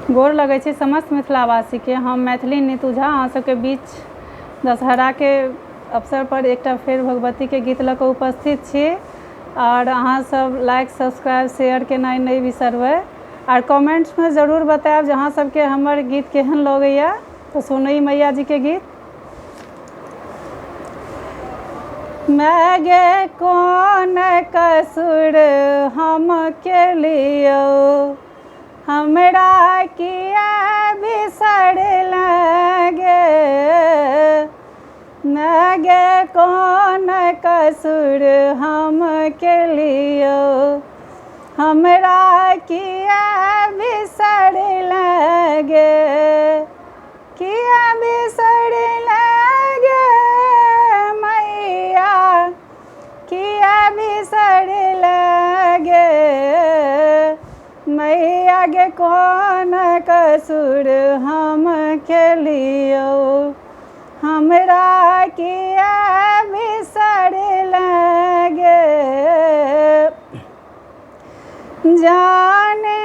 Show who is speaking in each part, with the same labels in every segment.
Speaker 1: गोर लगै छी समस्त मिथिलावासी के। हम मैथिली नीतू झा अहाँ सबके बीच दशहरा के अवसर पर एकटा फेर भगवती के गीत लऽ कऽ उपस्थित छी और अहाँ सब लाइक सब्सक्राइब शेयर केनाइ नहीं बिसरबै और कमेंट्स में ज़रूर बताएब जे अहाँ सबके हमर गीत केहन लगैया। तो सुनई मैया जी के गीत। मैं गे कौन कसूर हम केलियो, हमरा किया बिसर लगे। मैं गे कौन कसूर हम केलियो, हमरा किया बिसर लगे। किया बिसर लगे मैया, किया बिसर लगे मैया गे कौन कसूर हम केलियो, हमरा किया बिसर लगे। जाने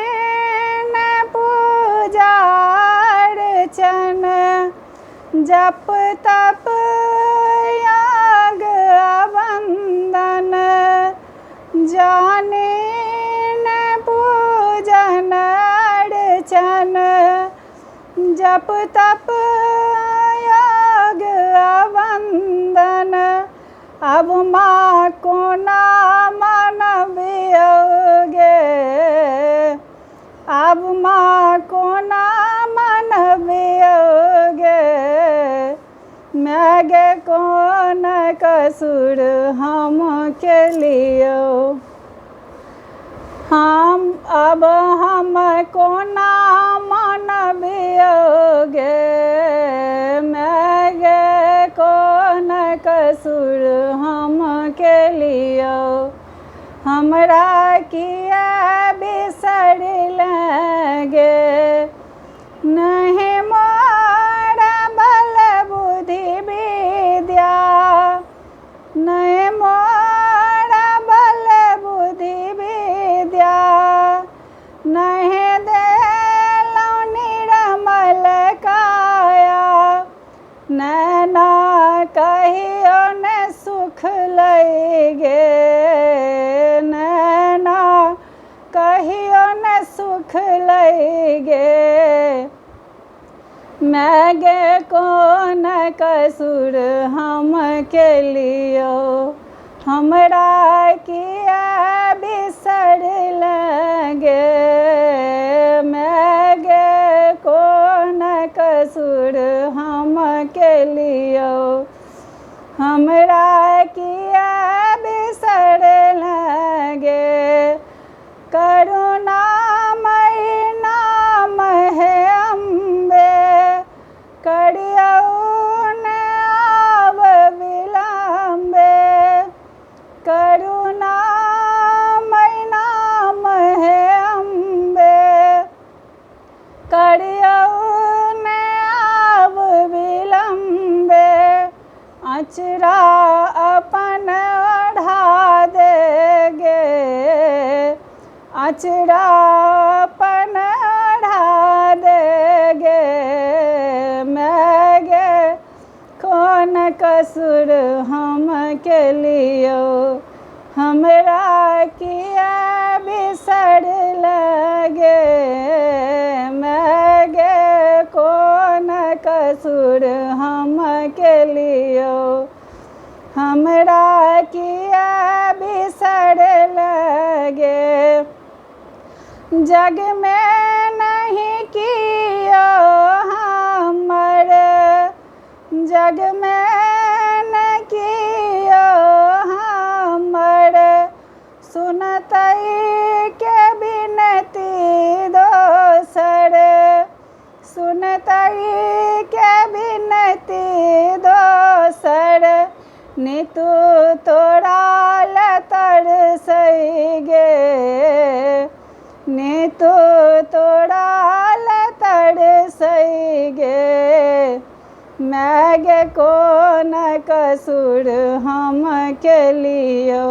Speaker 1: न पूजा अर्चन जप तप याग वंदन, जाने न पूजन अर्चन जप तप याग वंदन। अब माँ को ना मनबियोगे, अब माँ को ना मनबियोगे। मैं गे कौन कसूर हम केलियो, हम अब हमको ना मनबियोगे। मैं गे कौन कसूर हम केलियो, हमरा किया बिसर लगे। नहीं मोर बल बुद्धि विद्या, नहीं मोर बल बुद्धि विद्या, नहीं देलौ निर्मल काया। नैना कहियो न सुख लगे, नैना कहियो न सुख लगे। मैं गे कौन कसूर हम केलियो, हमरा किया बिसर लगे। मैं गे कौन कसूर हम केलियो, हमरा किया बिसर लगे। करुणामयी नाम है अम्बे, करियौ न आब विलम्बे। करुणामयी नाम है अम्बे, करियौ न आब विलम्बे। अचरा अपन ओढ़ा देगे, अचरा अपन ओढ़ा देगे। मैं गे कौन कसूर हम केलियो, हमरा किया बिसर लगे। मैं गे कौन कसूर हम केलियो, हमरा किया बिसर लगे। जग में नहीं कियो हमर, जग में नहीं कियो हमर। सुनतई के बिनती दोसर, सुनतई के बिनती दोसर। नीतू तोरा ले तरसई गे, नीतू तोरा ले तरसई गे। मैं गे कौन कसूर हम केलियो,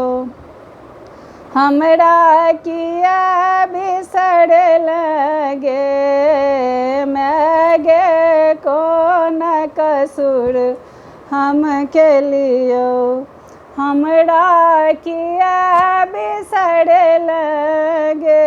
Speaker 1: हमरा किया बिसर लगे। कौन कसूर हम केलियो, हमरा किया बिसर लगे